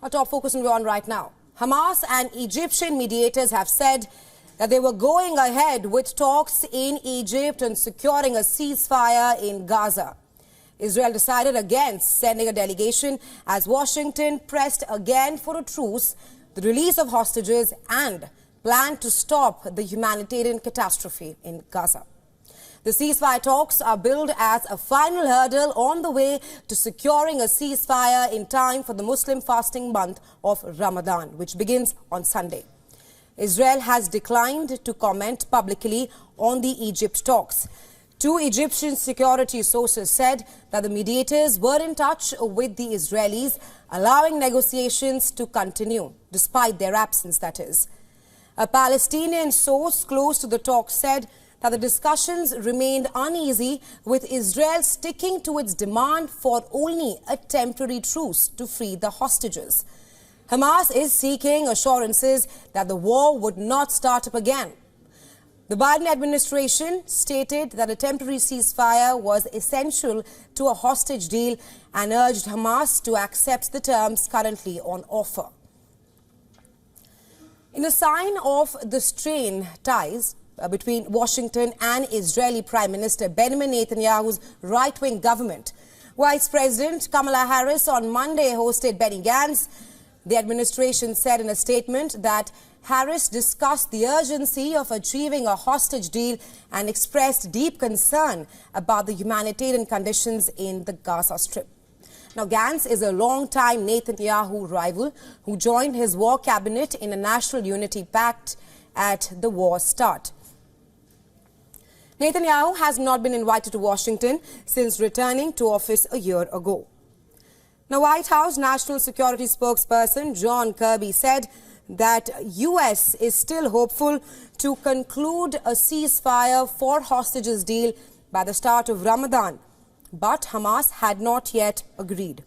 Our top focus on WION right now. Hamas and Egyptian mediators have said that they were going ahead with talks in Egypt on securing a ceasefire in Gaza. Israel decided against sending a delegation as Washington pressed again for a truce, the release of hostages and planned to stop the humanitarian catastrophe in Gaza. The ceasefire talks are billed as a final hurdle on the way to securing a ceasefire in time for the Muslim fasting month of Ramadan, which begins on Sunday. Israel has declined to comment publicly on the Egypt talks. Two Egyptian security sources said that the mediators were in touch with the Israelis, allowing negotiations to continue, despite their absence, that is. A Palestinian source close to the talks said that the discussions remained uneasy, with Israel sticking to its demand for only a temporary truce to free the hostages. Hamas is seeking assurances that the war would not start up again. The Biden administration stated that a temporary ceasefire was essential to a hostage deal and urged Hamas to accept the terms currently on offer. In a sign of the strained ties between Washington and Israeli Prime Minister Benjamin Netanyahu's right-wing government, Vice President Kamala Harris on Monday hosted Benny Gantz. The administration said in a statement that Harris discussed the urgency of achieving a hostage deal and expressed deep concern about the humanitarian conditions in the Gaza Strip. Now, Gantz is a long-time Netanyahu rival who joined his war cabinet in a national unity pact at the war's start. Netanyahu has not been invited to Washington since returning to office a year ago. Now, White House National Security spokesperson John Kirby said that U.S. is still hopeful to conclude a ceasefire for hostages deal by the start of Ramadan, but Hamas had not yet agreed.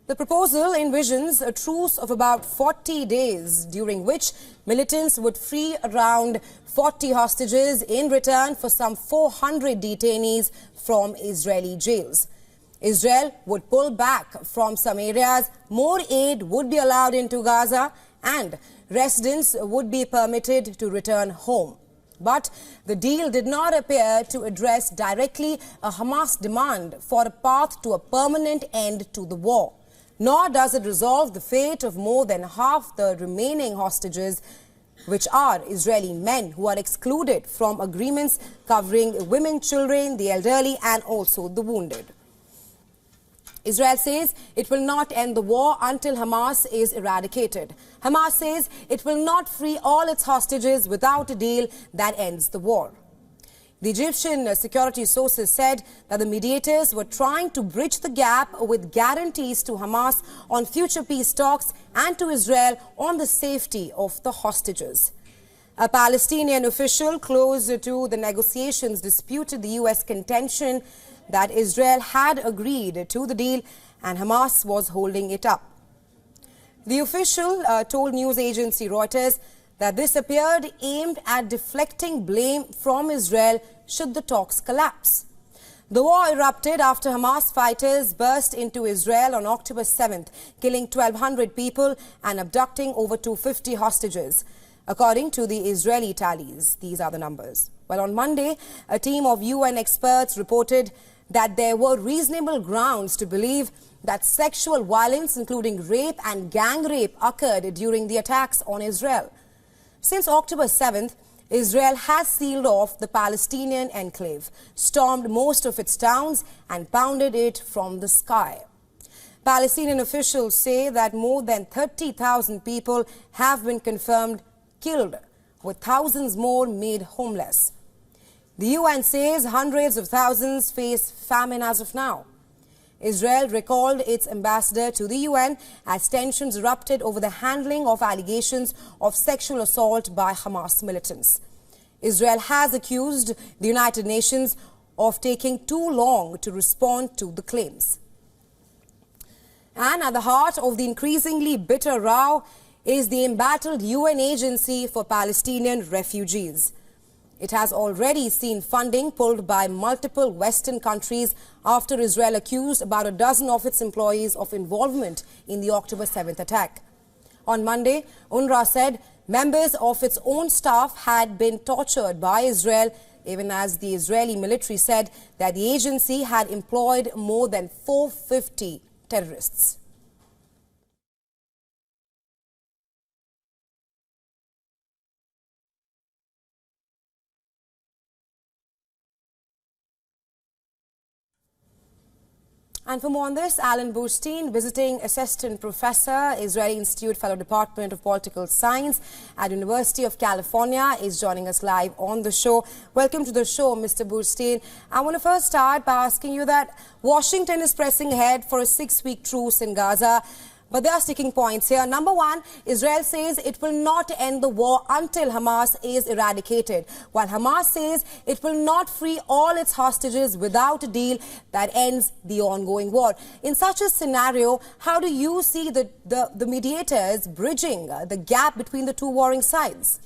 The proposal envisions a truce of about 40 days, during which militants would free around 40 hostages in return for some 400 detainees from Israeli jails. Israel would pull back from some areas, more aid would be allowed into Gaza, and residents would be permitted to return home. But the deal did not appear to address directly a Hamas demand for a path to a permanent end to the war, nor does it resolve the fate of more than half the remaining hostages, which are Israeli men who are excluded from agreements covering women, children, the elderly, and also the wounded. Israel says it will not end the war until Hamas is eradicated. Hamas says it will not free all its hostages without a deal that ends the war. The Egyptian security sources said that the mediators were trying to bridge the gap with guarantees to Hamas on future peace talks and to Israel on the safety of the hostages. A Palestinian official close to the negotiations disputed the U.S. contention that Israel had agreed to the deal and Hamas was holding it up. The official told news agency Reuters that this appeared aimed at deflecting blame from Israel should the talks collapse. The war erupted after Hamas fighters burst into Israel on October 7th, killing 1,200 people and abducting over 250 hostages. According to the Israeli tallies, these are the numbers. Well, on Monday, a team of UN experts reported that there were reasonable grounds to believe that sexual violence, including rape and gang rape, occurred during the attacks on Israel. Since October 7th, Israel has sealed off the Palestinian enclave, stormed most of its towns, and pounded it from the sky. Palestinian officials say that more than 30,000 people have been confirmed killed, with thousands more made homeless. The UN says hundreds of thousands face famine as of now. Israel recalled its ambassador to the UN as tensions erupted over the handling of allegations of sexual assault by Hamas militants. Israel has accused the United Nations of taking too long to respond to the claims. And at the heart of the increasingly bitter row is the embattled UN Agency for Palestinian Refugees. It has already seen funding pulled by multiple Western countries after Israel accused about a dozen of its employees of involvement in the October 7th attack. On Monday, UNRWA said members of its own staff had been tortured by Israel, even as the Israeli military said that the agency had employed more than 450 terrorists. And for more on this, Alan Burstein, visiting assistant professor, Israeli Institute Fellow Department of Political Science at University of California, is joining us live on the show. Welcome to the show, Mr. Burstein. I want to first start by asking you that Washington is pressing ahead for a 6-week truce in Gaza. But there are sticking points here. Number one, Israel says it will not end the war until Hamas is eradicated, while Hamas says it will not free all its hostages without a deal that ends the ongoing war. In such a scenario, how do you see the mediators bridging the gap between the two warring sides?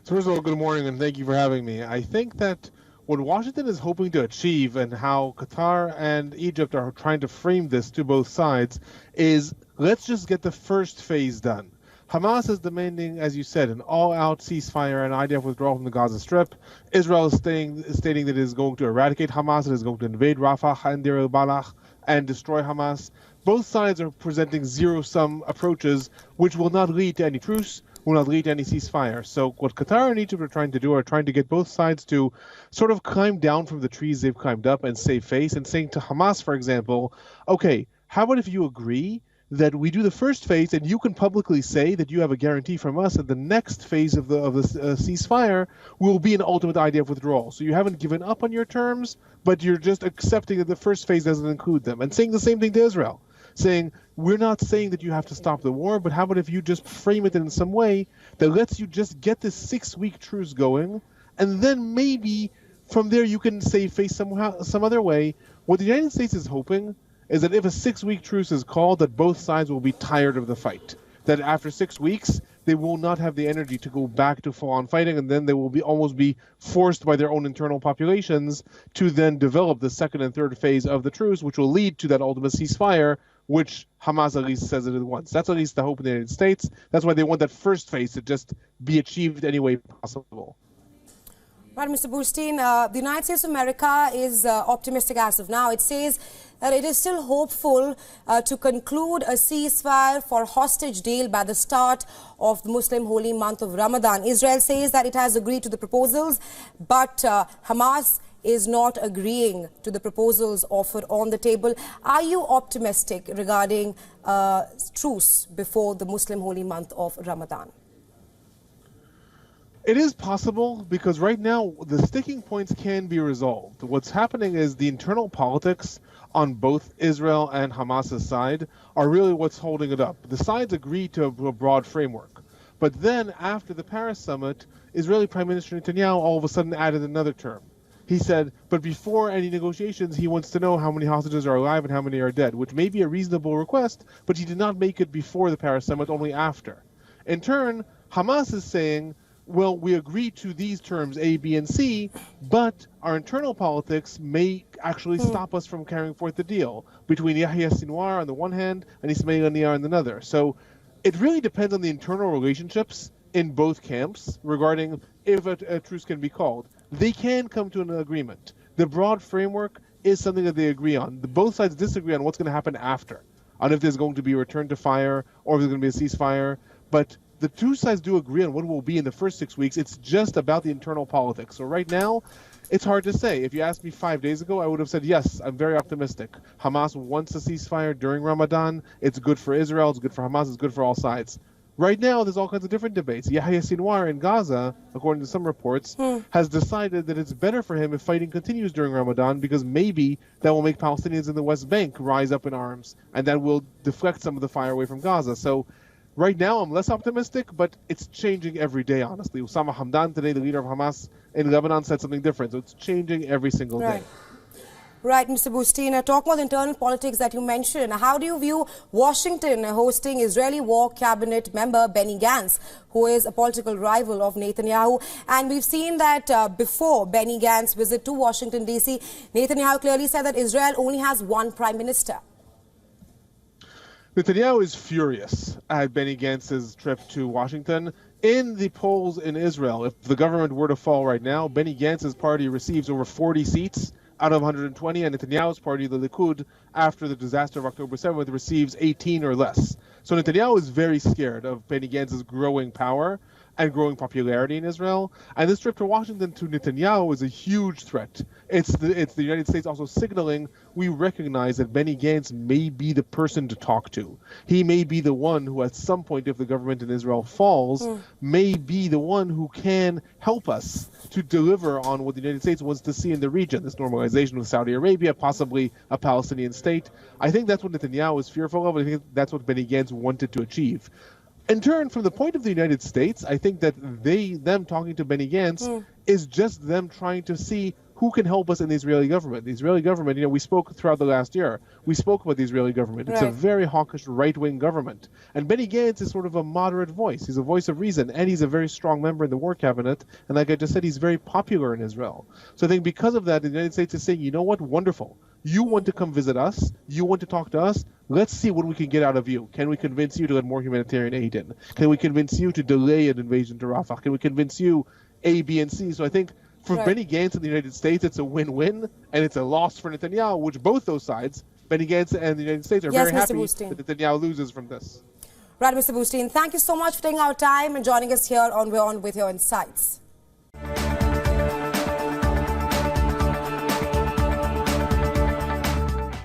So first of all, good morning and thank you for having me. I think that what Washington is hoping to achieve and how Qatar and Egypt are trying to frame this to both sides is, let's just get the first phase done. Hamas is demanding, as you said, an all-out ceasefire and IDF withdrawal from the Gaza Strip. Israel is stating that it is going to eradicate Hamas, it is going to invade Rafah and Deir el-Balah and destroy Hamas. Both sides are presenting zero-sum approaches which will not lead to any truce, will not lead to any ceasefire. So what Qatar and Egypt are trying to do are trying to get both sides to sort of climb down from the trees they've climbed up and save face, and saying to Hamas, for example, okay, how about if you agree that we do the first phase and you can publicly say that you have a guarantee from us that the next phase of the ceasefire will be an ultimate IDF withdrawal. So you haven't given up on your terms, but you're just accepting that the first phase doesn't include them. And saying the same thing to Israel, saying, we're not saying that you have to stop the war, but how about if you just frame it in some way that lets you just get this 6-week truce going, and then maybe from there you can save face somehow, some other way. What the United States is hoping is that if a 6-week truce is called, that both sides will be tired of the fight. That after 6 weeks, they will not have the energy to go back to full-on fighting, and then they will be almost be forced by their own internal populations to then develop the second and third phase of the truce, which will lead to that ultimate ceasefire, which Hamas at least says it wants. That's at least the hope in the United States. That's why they want that first phase to just be achieved any way possible. Right, Mr. Burstein, the United States of America is optimistic as of now. It says that it is still hopeful to conclude a ceasefire for hostage deal by the start of the Muslim holy month of Ramadan. Israel says that it has agreed to the proposals, but Hamas is not agreeing to the proposals offered on the table. Are you optimistic regarding truce before the Muslim holy month of Ramadan? It is possible because right now the sticking points can be resolved. What's happening is the internal politics on both Israel and Hamas's side are really what's holding it up. The sides agreed to a broad framework. But then after the Paris summit, Israeli Prime Minister Netanyahu all of a sudden added another term. He said, but before any negotiations, he wants to know how many hostages are alive and how many are dead, which may be a reasonable request, but he did not make it before the Paris summit, only after. In turn, Hamas is saying, well, we agree to these terms A, B, and C, but our internal politics may actually stop us from carrying forth the deal between Yahya Sinwar on the one hand and Ismail Haniyeh on the other. So it really depends on the internal relationships in both camps regarding if a truce can be called. They can come to an agreement. The broad framework is something that they agree on. Both sides disagree on what's going to happen after, on if there's going to be a return to fire or if there's going to be a ceasefire. But the two sides do agree on what will be in the first 6 weeks. It's just about the internal politics. So right now, it's hard to say. If you asked me 5 days ago, I would have said, yes, I'm very optimistic. Hamas wants a ceasefire during Ramadan. It's good for Israel. It's good for Hamas. It's good for all sides. Right now, there's all kinds of different debates. Yahya Sinwar in Gaza, according to some reports, has decided that it's better for him if fighting continues during Ramadan because maybe that will make Palestinians in the West Bank rise up in arms, and that will deflect some of the fire away from Gaza. So right now, I'm less optimistic, but it's changing every day, honestly. Osama Hamdan today, the leader of Hamas in Lebanon, said something different. So it's changing every single day. Right, Mr. Boostin, talk about the internal politics that you mentioned. How do you view Washington hosting Israeli War Cabinet member Benny Gantz, who is a political rival of Netanyahu? And we've seen that before Benny Gantz's visit to Washington, D.C., Netanyahu clearly said that Israel only has one prime minister. Netanyahu is furious at Benny Gantz's trip to Washington. In the polls in Israel, if the government were to fall right now, Benny Gantz's party receives over 40 seats out of 120, and Netanyahu's party, the Likud, after the disaster of October 7th, receives 18 or less. So Netanyahu is very scared of Benny Gantz's growing power and growing popularity in Israel. And this trip to Washington to Netanyahu is a huge threat. It's the United States also signaling we recognize that Benny Gantz may be the person to talk to. He may be the one who at some point, if the government in Israel falls, may be the one who can help us to deliver on what the United States wants to see in the region, this normalization with Saudi Arabia, possibly a Palestinian state. I think that's what Netanyahu is fearful of, and I think that's what Benny Gantz wanted to achieve. In turn, from the point of the United States, I think that them talking to Benny Gantz is just them trying to see who can help us in the Israeli government. The Israeli government, we spoke throughout the last year. We spoke about the Israeli government. It's a very hawkish right-wing government. And Benny Gantz is sort of a moderate voice. He's a voice of reason, and he's a very strong member in the war cabinet. And like I just said, he's very popular in Israel. So I think because of that, the United States is saying, you know what, wonderful. You want to come visit us. You want to talk to us. Let's see what we can get out of you. Can we convince you to let more humanitarian aid in? Can we convince you to delay an invasion to Rafah? Can we convince you A, B, and C? So I think for Benny Gantz in the United States, it's a win-win, and it's a loss for Netanyahu, which both those sides, Benny Gantz and the United States, are very happy that Netanyahu loses from this. Right, Mr. Boostin, thank you so much for taking our time and joining us here on WION with your insights.